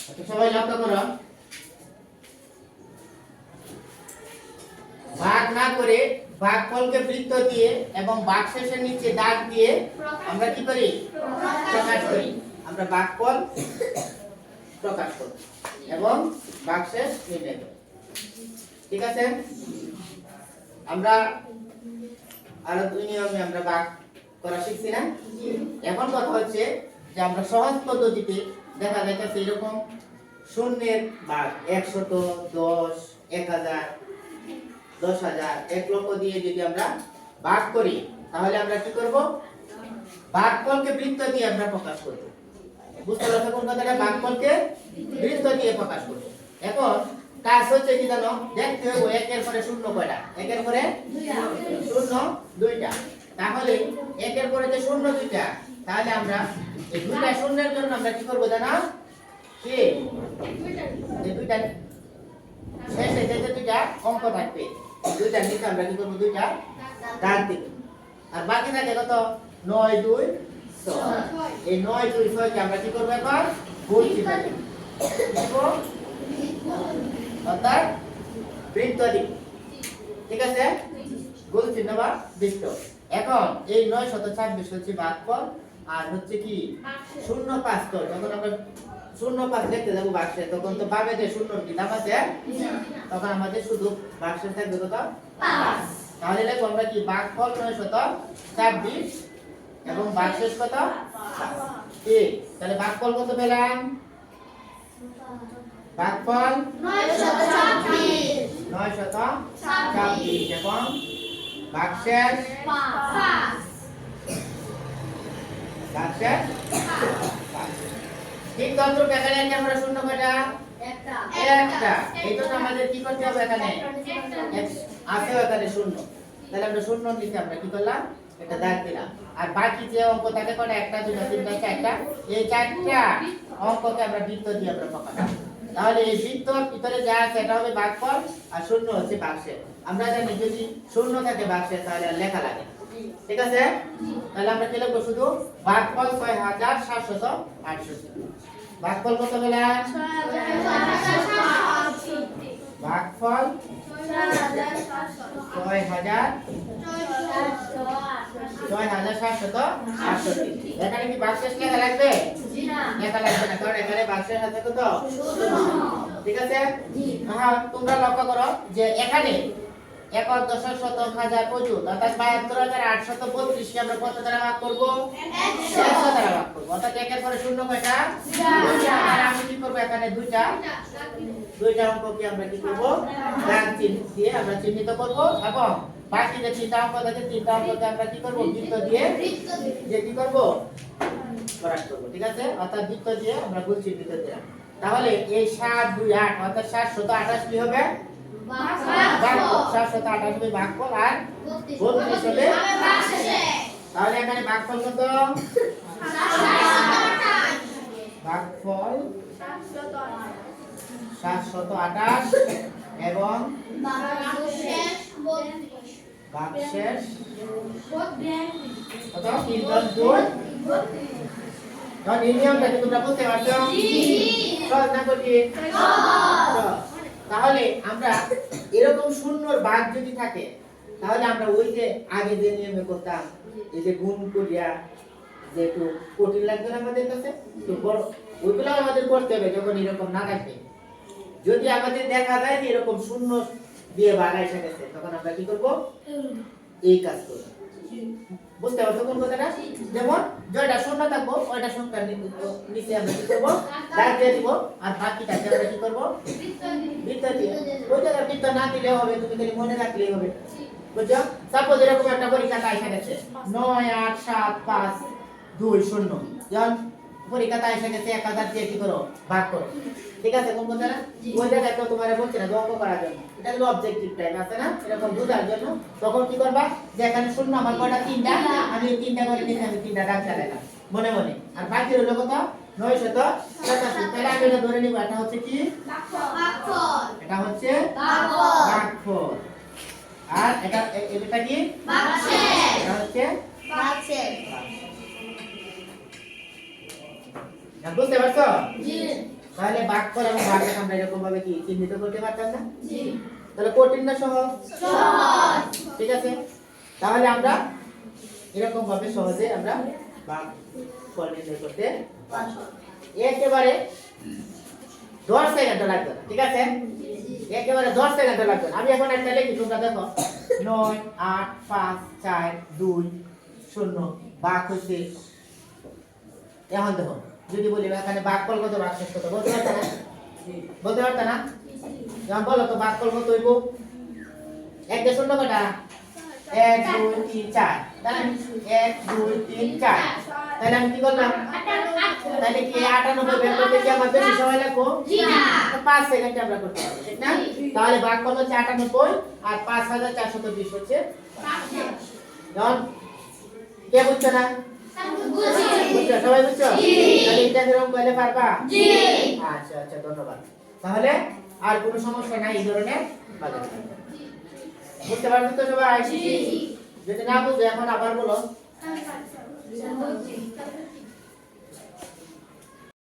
আচ্ছা সবাই লক্ষ্য করো, ভাগ না করে ভাগফলকে বৃত্ত দিয়ে এবং ভাগশেষের নিচে দাগ দিয়ে আমরা কি করি? প্রকাশ করি। আমরা ভাগফল প্রকাশ করি এবং ভাগশেষ নির্ণয় করি। ঠিক আছে, আমরা আরো দুই নিয়মে আমরা ভাগ করা শিখছি না? এখন কথা হচ্ছে যে আমরা সহজ পদ্ধতিতে দেখা যাচ্ছে এরকম শূন্যের ভাগ 100, 10, 1000, 10,000, 1 লক্ষ দিয়ে যদি আমরা ভাগ করি তাহলে আমরা কি করব? ভাগফলকে বৃত্ত দিয়ে আমরা প্রকাশ করব। বুঝতে পারছো কোন কথাটা? ভাগফলকে বৃত্ত দিয়ে প্রকাশ করব। এখন কাজ হচ্ছে কি জানো? দেখতে হবে একের পরে শূন্য কয়টা? একের পরে শূন্য দুইটা। তাহলে একের পরে যে শূন্য দুইটা, তাহলে আমরা এই দুইটা শূন্যের জন্য আমরা কি করব জানো? কি এই দুইটা শেষে যে দুইটা অঙ্ক থাকবে, দুইটা নিচে আমরা কি করব? দুইটা দাগ দিব। আর বাকি থাকে কত? 9, 2, 6। এই 9, 2, 6 কে আমরা কি করব? এখন গুণ চিহ্ন দেব। অর্থাৎ বৃত্ত দিব। ঠিক আছে, গুণ চিহ্ন বা বৃত্ত। এখন এই 926 হচ্ছে ভাগফল, আর হচ্ছে কি 0,5 তো যখন আমরা 0,5 লিখতে যাবো বাক্সে, তখন তো পাবে যে শূন্যর কি দাম আছে, তখন আমাদের শুধু বাক্সে থাকবে কত? 5। তাহলে লিখবো আমরা কি? ভাগফল 926 এবং ভাগশেষ কত? 5। ঠিক, তাহলে ভাগফল কত পেলাম? ভাগফল 926 এবং ভাগশেষ 5। ভাগশেষ 5। ঠিক তন্ত্র এখানে আমরা শূন্য কয়টা? একটা। এই জন্য আমাদের কি করতে হবে? এখানে আছে এখানে শূন্য, তাহলে আমরা শূন্য নিচে আমরা কি করলাম? একটা দাগ দিলাম। আর বাকি যে অঙ্ক থাকে কয়টা? একটা, দুইটা, তিনটা, চারটা। এই চারটা অঙ্ককে আমরা বৃত্ত দিয়ে আমরা প্রকাশ করি। তাহলে এই বৃত্তর ভিতরে যা আছে এটা হবে ভাগফল, আর শূন্য হচ্ছে ভাগশেষ। আমরা জানি যদি শূন্য থাকে ভাগশেষ তাহলে আর লেখা লাগে। ঠিক আছে, তাহলে আমরা কি লিখব? শুধু ভাগফল 6,768। ভাগফল কত পেলাম? ভাগফল 6,768। এখানে কি ভাগশেষ লেখা লাগবে? লেখা লাগবে না, কারণ এখানে ভাগশেষ আছে কত? ঠিক আছে। হ্যাঁ, তোমরা লক্ষ্য করো যে এখানে 1, 10, 100, 1000 পর্যন্ত, অর্থাৎ 72,832 কে আমরা কত দ্বারা ভাগ করব? 100 দ্বারা ভাগ করব। অর্থাৎ একের পরে শূন্য কয়টা? দুইটা। আর আমি কি করব? এখানে দুইটা অঙ্ককে আমরা কি করব? দাগ চিহ্ন দিয়ে আমরা চিহ্নিত করব এবং বাকি যে তিনটা অঙ্ক থাকে তিনটা অঙ্ককে আমরা কি করব? বৃত্ত দিয়ে যে কি করব? প্রকাশ করব। ঠিক আছে, অর্থাৎ বৃত্ত দিয়ে আমরা গুণ চিহ্নিত দিলাম। তাহলে এই 7, 2, 8 অর্থাৎ 728 কি হবে? ভাগফল 728 ভাগফল, আর 32 হবে ভাগশেষ। তাহলে এখানে ভাগফল কত? ভাগফল 728 এবং ভাগশেষ কত? 3, 10, 2। এই নিয়মটা কি তোমরা বুঝতে পারছো? সহজ না কঠিন? তাহলে আমরা এরকম শূন্যর ভাগ যদি থাকে তাহলে আমরা ওই যে আগে যে নিয়মে করতাম, এই যে গুণ করিয়া যে একটু কঠিন লাগবে না আমাদের কাছে, তো বড় ওইগুলো আমাদের করতে হবে যখন এরকম না থাকবে। যদি আমাদের দেখা যায় যে এরকম শূন্য দিয়ে ভাগ এসে গেছে, তখন আমরা কি করব? এই কাজ করব। বুঝতে পারছো কোন কথাটা? যেমন যেটা শূন্য থাকবো ওইটা সংখ্যার নিচে আমরা কি করব? দাগ দিয়ে দিব, আর বাকিটাকে আমরা কি করব? বৃত্ত দিয়ে। ওই জায়গায় বৃত্ত না দিলে হবে, তুমি খালি মনে রাখলেই হবে। বুঝছো? সাপোজ এরকম একটা পরীক্ষা এসে গেছে 9, 8, 7, 5, 2, 0। যখন পরীক্ষাটা এসে গেছে 1000 দিয়ে কি করো? ভাগ করো। ঠিক আছে কোন কথাটা? ওই জায়গায় তো তোমারে বলছি না অঙ্ক করার জন্য, এটা হলো অবজেক্টিভ টাইম আছে না, এরকম বোঝার জন্য। তখন কি করবা? যে এখানে শূন্য আমার কয়টা? 3টা। আমি এই 3টা করে নিয়ে আমি 3টা দাগ চালাইলাম মনে মনে, আর বাকি হলো কত? 987। তাহলে আমি এটা ধরে নিব এটা হচ্ছে কি? ভাগফল। এটা হচ্ছে ভাগফল। আর এটা কি? ভাগশেষ। এটা হচ্ছে ভাগশেষ। বুঝতে পারছো? জি। তাহলে ভাগফল এবং ভাগকে আমরা এরকম ভাবে কি চিহ্নিত করতে পারতাম না? তাহলে কঠিন না সহজ? ঠিক আছে, তাহলে আমরা এরকম ভাবে সহজে আমরা ভাগফল নির্ণয় করতে পারবো। একেবারে 10 সেকেন্ড লাগবে না, ঠিক আছে? একেবারে 10 সেকেন্ড লাগবে না। আমি এখন একটা লিখি, তোমরা দেখো 9 8 5 4 2 0 ভাগ হইছে। এখন দেখো যদি বলি এখানে ভাগফল কত, ভাগশেষ কত বলতে পারতা না? বলতে পারতা না? এখন বলো তো ভাগফল কত হইব? 1 কে 0 কটা? 1 2 3 4, তাহলে 1 2 3 4, তাহলে আমি কি করলাম? তাহলে কি 98 বের করতে কি আমার বেশি সময় লাগবে? না, 5 সেকেন্ডে আমরা করতে পারবো, ঠিক না? তাহলে ভাগফল হচ্ছে 98 আর 5420 হচ্ছে 5। এখন কে বুঝছো না? বুঝছো, সবাই বুঝছো? তাহলে এটা এরকম করলে পারবা? জি। আচ্ছা আচ্ছা, ধন্যবাদ। তাহলে আর কোনো সমস্যা নাই এই ধরনের বাজার। বুঝতে পারছো তো সবাই? জি। যদি না বুঝো এখন আবার বলো।